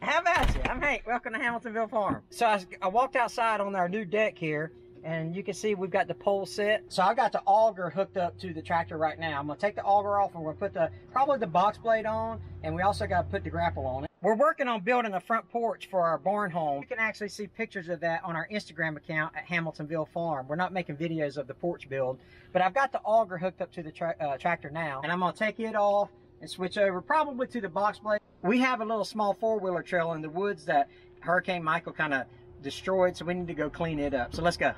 How about you? I'm Hank. Welcome to Hamiltonville Farm. So I walked outside on our new deck here, and you can see we've got the pole set. So I got the auger hooked up to the tractor right now. I'm gonna take the auger off and we're gonna put probably the box blade on, and we also gotta put the grapple on it. We're working on building a front porch for our barn home. You can actually see pictures of that on our Instagram account at Hamiltonville Farm. We're not making videos of the porch build, but I've got the auger hooked up to the tractor now, and I'm gonna take it off and switch over probably to the box blade. We have a little small four-wheeler trail in the woods that Hurricane Michael kind of destroyed, so we need to go clean it up. So let's go.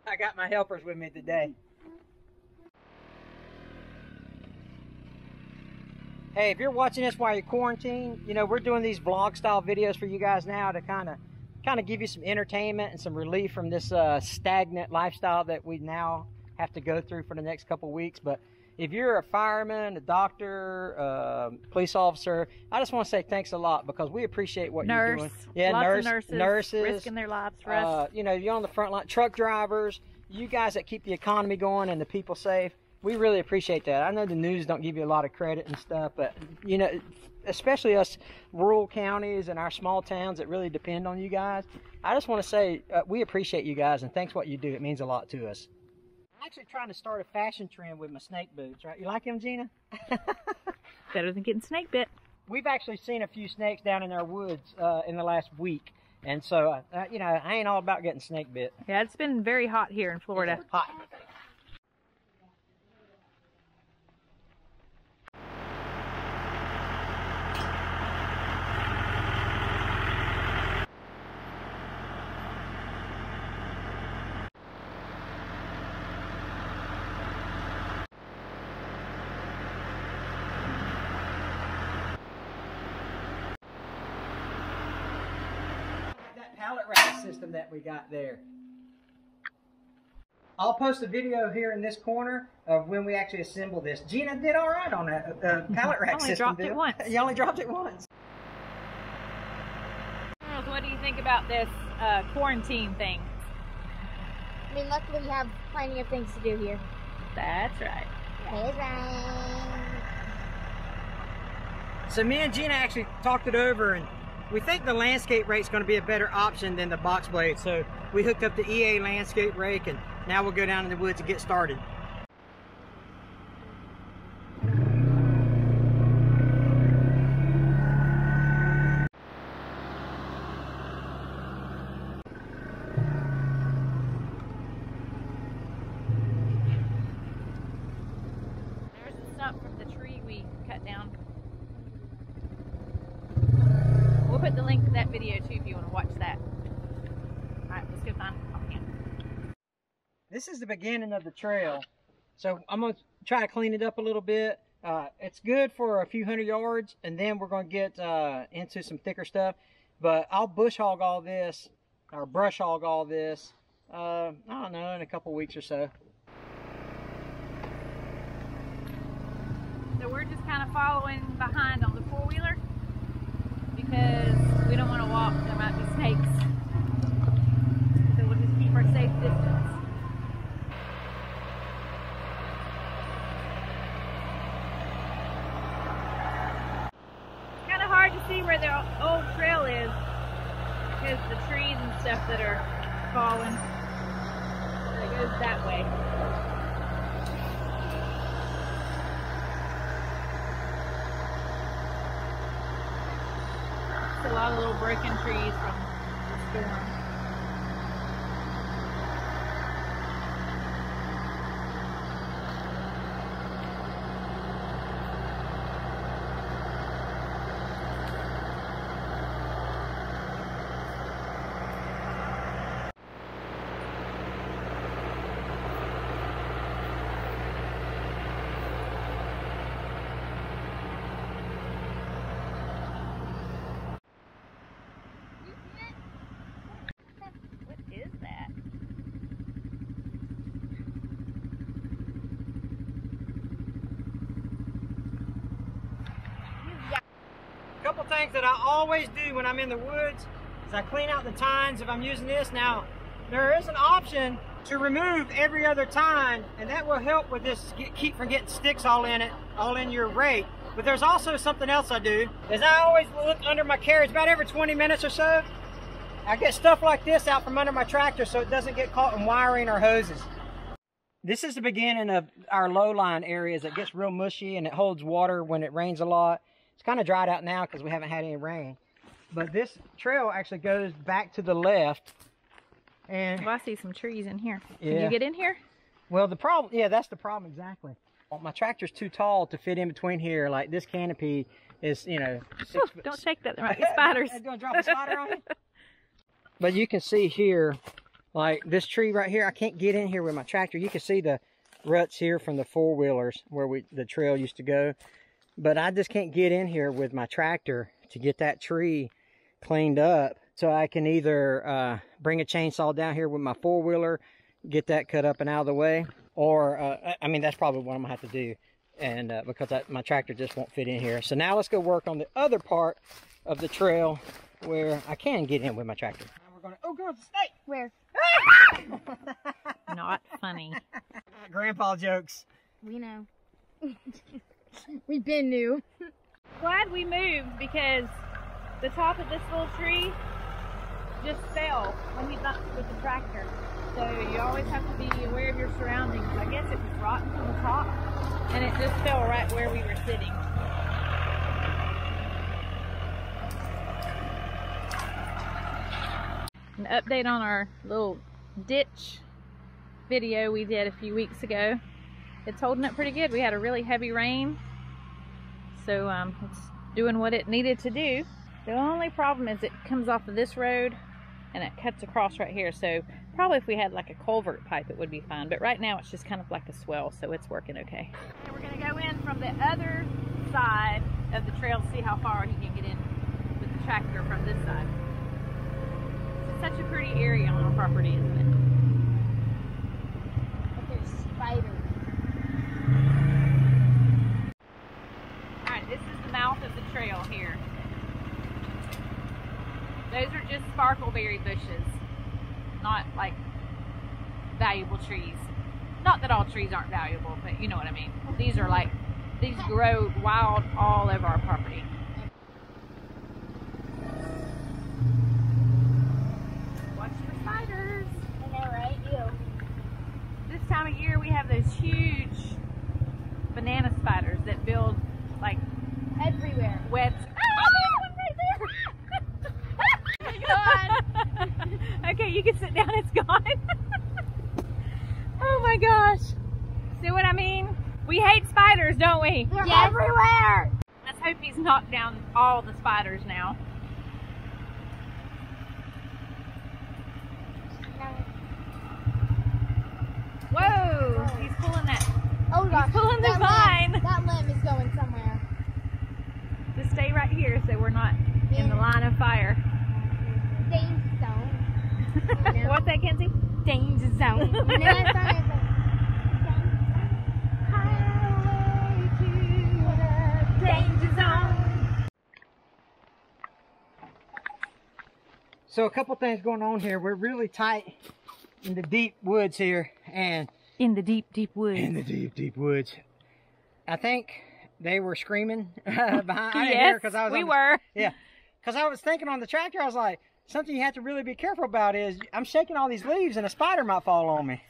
I got my helpers with me today. Hey, if you're watching this while you're quarantined, you know, we're doing these vlog style videos for you guys now to kind of give you some entertainment and some relief from this stagnant lifestyle that we now have to go through for the next couple weeks. But if you're a fireman, a doctor, police officer, I just want to say thanks a lot, because we appreciate what you're doing. Yeah, lots of nurses risking their lives for us. You know, you're on the front line, truck drivers, you guys that keep the economy going and the people safe. We really appreciate that. I know the news don't give you a lot of credit and stuff, but, you know, especially us rural counties and our small towns that really depend on you guys, I just want to say we appreciate you guys, and thanks for what you do. It means a lot to us. I'm actually trying to start a fashion trend with my snake boots, right? You like them, Gina? Better than getting snake bit. We've actually seen a few snakes down in our woods in the last week. And so, you know, I ain't all about getting snake bit. Yeah, it's been very hot here in Florida. It's hot. Pallet rack system that we got there. I'll post a video here in this corner of when we actually assembled this. Gina did all right on that pallet rack system. Dropped it once. You only dropped it once. Girls, what do you think about this quarantine thing? I mean, luckily we have plenty of things to do here. That's right. That's right. So me and Gina actually talked it over, and we think the landscape rake's going to be a better option than the box blade. So we hooked up the EA landscape rake, and now we'll go down in the woods and get started. There's the stump from the tree we cut down. We'll put the link to that video too if you want to watch that. Alright, let's go find Pumpkin. This is the beginning of the trail. So I'm going to try to clean it up a little bit. It's good for a few hundred yards, and then we're going to get into some thicker stuff. But I'll bush hog all this, or brush hog all this, I don't know, in a couple weeks or so. So we're just kind of following behind on the four-wheeler, because we don't want to walk. There might be snakes. So we'll just keep our safe distance. It's kind of hard to see where the old trail is because the trees and stuff that are falling. So it goes that way. A lot of little broken trees from the storm. Couple things that I always do when I'm in the woods is I clean out the tines if I'm using this. Now, there is an option to remove every other tine, and that will help with this, keep from getting sticks all in it, all in your rake. But there's also something else I do, is I always look under my carriage about every 20 minutes or so. I get stuff like this out from under my tractor so it doesn't get caught in wiring or hoses. This is the beginning of our low-lying areas. It gets real mushy and it holds water when it rains a lot. It's kind of dried out now because we haven't had any rain. But this trail actually goes back to the left. And well, I see some trees in here. Yeah. Can you get in here? Well, the problem, yeah, that's the problem exactly. My tractor's too tall to fit in between here. Like this canopy is, you know, 6 Ooh, foot. don't shake that. There might be spiders. It's gonna drop a spider on you. But you can see here, like this tree right here, I can't get in here with my tractor. You can see the ruts here from the four-wheelers where the trail used to go. But I just can't get in here with my tractor to get that tree cleaned up. So I can either bring a chainsaw down here with my four-wheeler, get that cut up and out of the way, or, I mean, that's probably what I'm gonna have to do. And because my tractor just won't fit in here. So now let's go work on the other part of the trail where I can get in with my tractor. Now we're gonna, oh girl, it's a snake! Where? Not funny. Grandpa jokes. We know. We've been new. Glad we moved because the top of this little tree just fell when he's up with the tractor. So you always have to be aware of your surroundings. I guess it was rotten from the top and it just fell right where we were sitting. An update on our little ditch video we did a few weeks ago. It's holding up pretty good. We had a really heavy rain, so it's doing what it needed to do. The only problem is it comes off of this road and it cuts across right here, so probably if we had like a culvert pipe it would be fine, but right now it's just kind of like a swell, so it's working okay. And we're going to go in from the other side of the trail to see how far he can get in with the tractor from this side. It's such a pretty area on our property, isn't it? But there's spiders. Alright, this is the mouth of the trail here. Those are just sparkleberry bushes, not like valuable trees. Not that all trees aren't valuable, but you know what I mean. These are like, these grow wild all over our property. Watch for spiders. I know, right? Ew. This time of year we have those huge banana spiders that build like Everywhere. webs. Oh, one right there. Okay, you can sit down, it's gone. Oh my gosh. See what I mean? We hate spiders, don't we? They're everywhere! Let's hope he's knocked down all the spiders now. Whoa, he's pulling that. Oh gosh. He's pulling the that vine. Limb, that limb is going somewhere. Just stay right here so we're not in the line of fire. Danger zone. What's that, Kenzie? Danger zone. You know that song? It's like, highway to the danger zone. So a couple things going on here. We're really tight in the deep woods here, and In the deep, deep woods. in the deep, deep woods. I think they were screaming behind. I didn't hear Yes, 'cause I was we on the- were. Yeah, because I was thinking on the tractor, I was like, something you have to really be careful about is I'm shaking all these leaves and a spider might fall on me.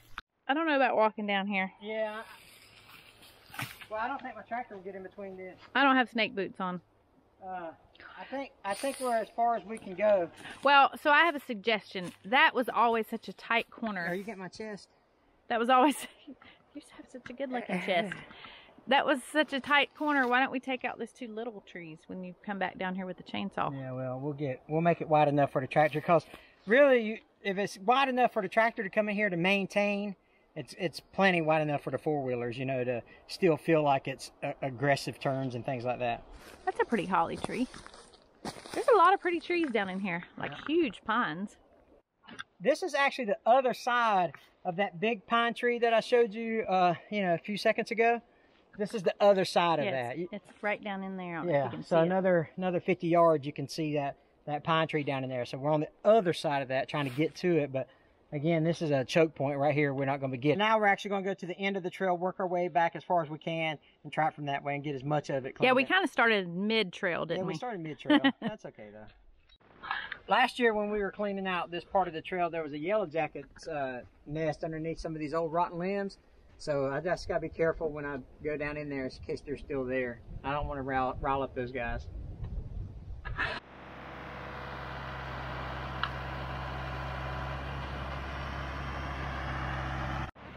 I don't know about walking down here. Yeah. Well, I don't think my tractor will get in between this. I don't have snake boots on. I think we're as far as we can go. Well, so I have a suggestion. That was always such a tight Are corner. you getting my chest? That was always, you just have such a good looking chest. That was such a tight corner. Why don't we take out those two little trees when you come back down here with the chainsaw? Yeah, well, we'll make it wide enough for the tractor, because really, if it's wide enough for the tractor to come in here to maintain, it's plenty wide enough for the four-wheelers, you know, to still feel like it's aggressive turns and things like that. That's a pretty holly tree. There's a lot of pretty trees down in here, like huge pines. This is actually the other side of that big pine tree that I showed you, you know, a few seconds ago. This is the other side of that. It's right down in there. I don't know if Yeah, you can so see it. another 50 yards, you can see that pine tree down in there. So we're on the other side of that trying to get to it, but Again, this is a choke point right here. We're not going to get. Now we're actually going to go to the end of the trail, work our way back as far as we can, and try it from that way and get as much of it cleaned Yeah, we up. kind of started mid-trail, didn't we? Yeah, we started mid-trail. That's okay, though. Last year when we were cleaning out this part of the trail, there was a yellow jacket's nest underneath some of these old rotten limbs. So I just got to be careful when I go down in there in case they're still there. I don't want to rile up those guys.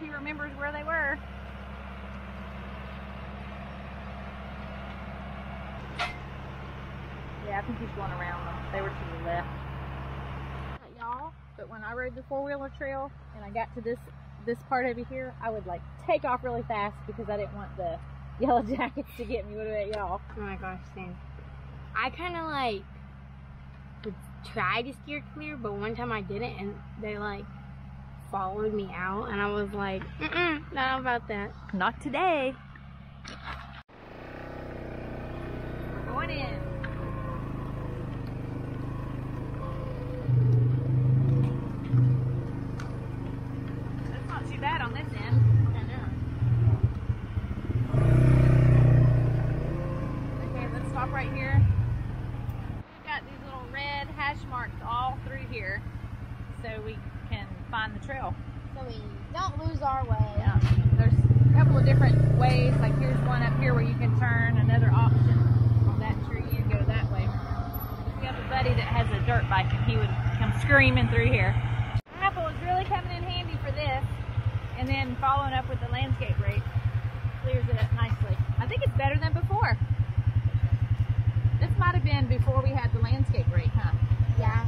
He remembers where they were. Yeah, I think he's going around them. They were to the left. Y'all, but when I rode the four-wheeler trail and I got to this part over here, I would like take off really fast because I didn't want the yellow jackets to get me. What about y'all? Oh my gosh, same. I kind of like would try to steer clear, but one time I didn't, and they like followed me out, and I was like, not about that. Not today. We're going in. That's not too bad on this end. I know. Okay, let's stop right here. We've got these little red hash marks all through here so we can find the trail. So we don't lose our way. Yeah, there's a couple of different ways. Like here's one up here where you can turn another option on that tree and go that way. We have a buddy that has a dirt bike and he would come screaming through here. Apple is really coming in handy for this, and then following up with the landscape rake clears it up nicely. I think it's better than before. This might have been before we had the landscape rake, huh? Yeah.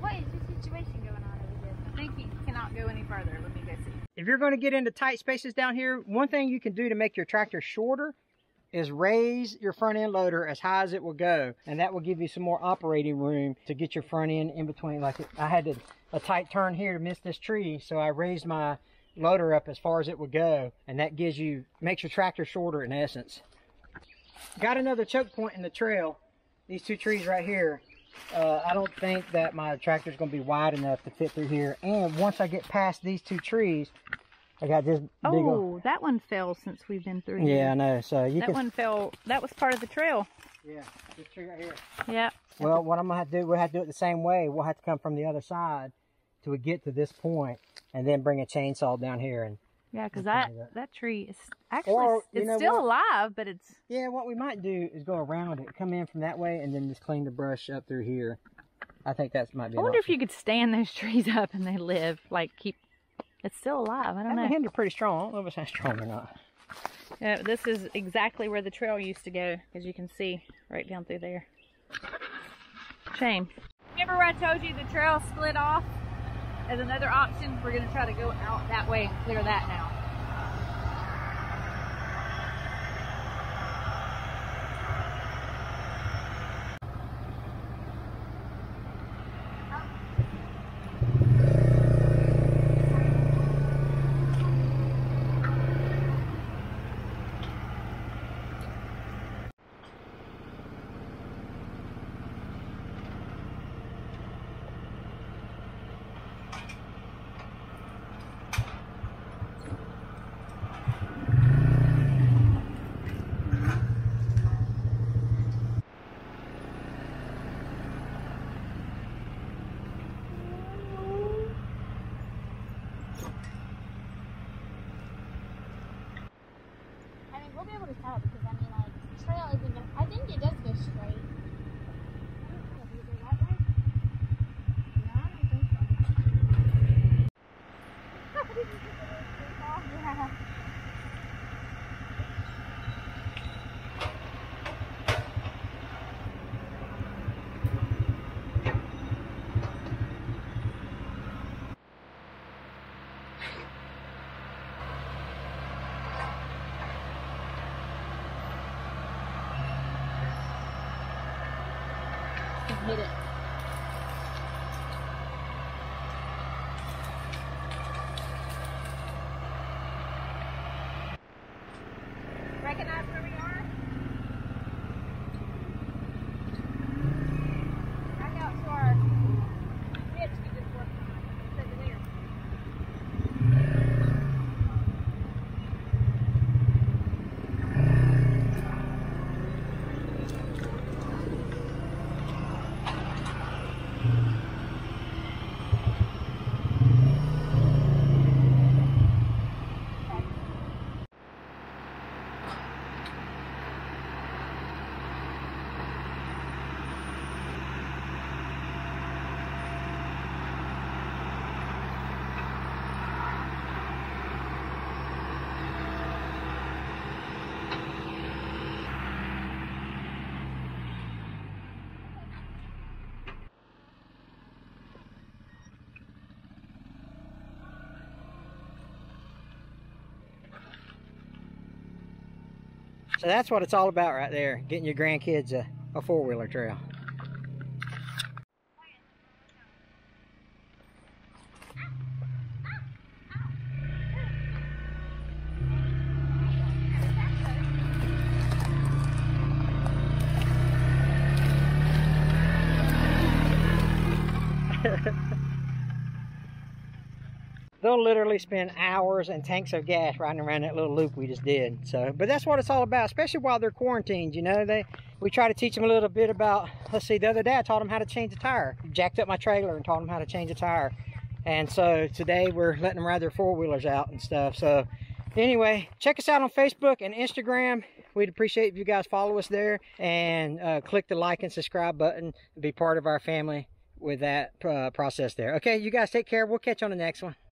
What is the situation going on over here? I think he cannot go any further. Let me go see. If you're going to get into tight spaces down here, one thing you can do to make your tractor shorter is raise your front end loader as high as it will go, and that will give you some more operating room to get your front end in between. Like I had a tight turn here to miss this tree, so I raised my loader up as far as it would go, and that makes your tractor shorter in essence. Got another choke point in the trail. These two trees right here. I don't think that my tractor is going to be wide enough to fit through here. And once I get past these two trees, I got this big Oh, that one fell since we've been through here. Yeah, I know. So That one fell. That was part of the trail. Yeah, this tree right here. Yeah. Well, what I'm going to have to do, we'll have to do it the same way. We'll have to come from the other side till we get to this point, and then bring a chainsaw down here. And Yeah, because that tree is actually, Or, you it's know still what? alive, but it's... yeah, what we might do is go around it, come in from that way, and then just clean the brush up through here. I think that might be I an wonder if option. you could stand those trees up and they live, like keep... It's still alive. I don't know. That Mahindra pretty strong. I don't know if it's that strong or not. Yeah, this is exactly where the trail used to go, as you can see right down through there. Shame. Remember where I told you the trail split off as another option? We're going to try to go out that way and clear that now. I mean, we'll be able to tell because I mean, like, the trail isn't gonna. I think it does go straight. Does it go that way? No, I don't think so. Yeah. Hit it. Recognize where we are? So that's what it's all about right there, getting your grandkids a four-wheeler trail. They'll literally spend hours and tanks of gas riding around that little loop we just did. So, but that's what it's all about, especially while they're quarantined. You know, we try to teach them a little bit about, let's see, the other day I taught them how to change a tire. Jacked up my trailer and taught them how to change a tire. And so today we're letting them ride their four-wheelers out and stuff. So anyway, check us out on Facebook and Instagram. We'd appreciate if you guys follow us there and click the like and subscribe button and be part of our family with that process there. Okay, you guys take care. We'll catch you on the next one.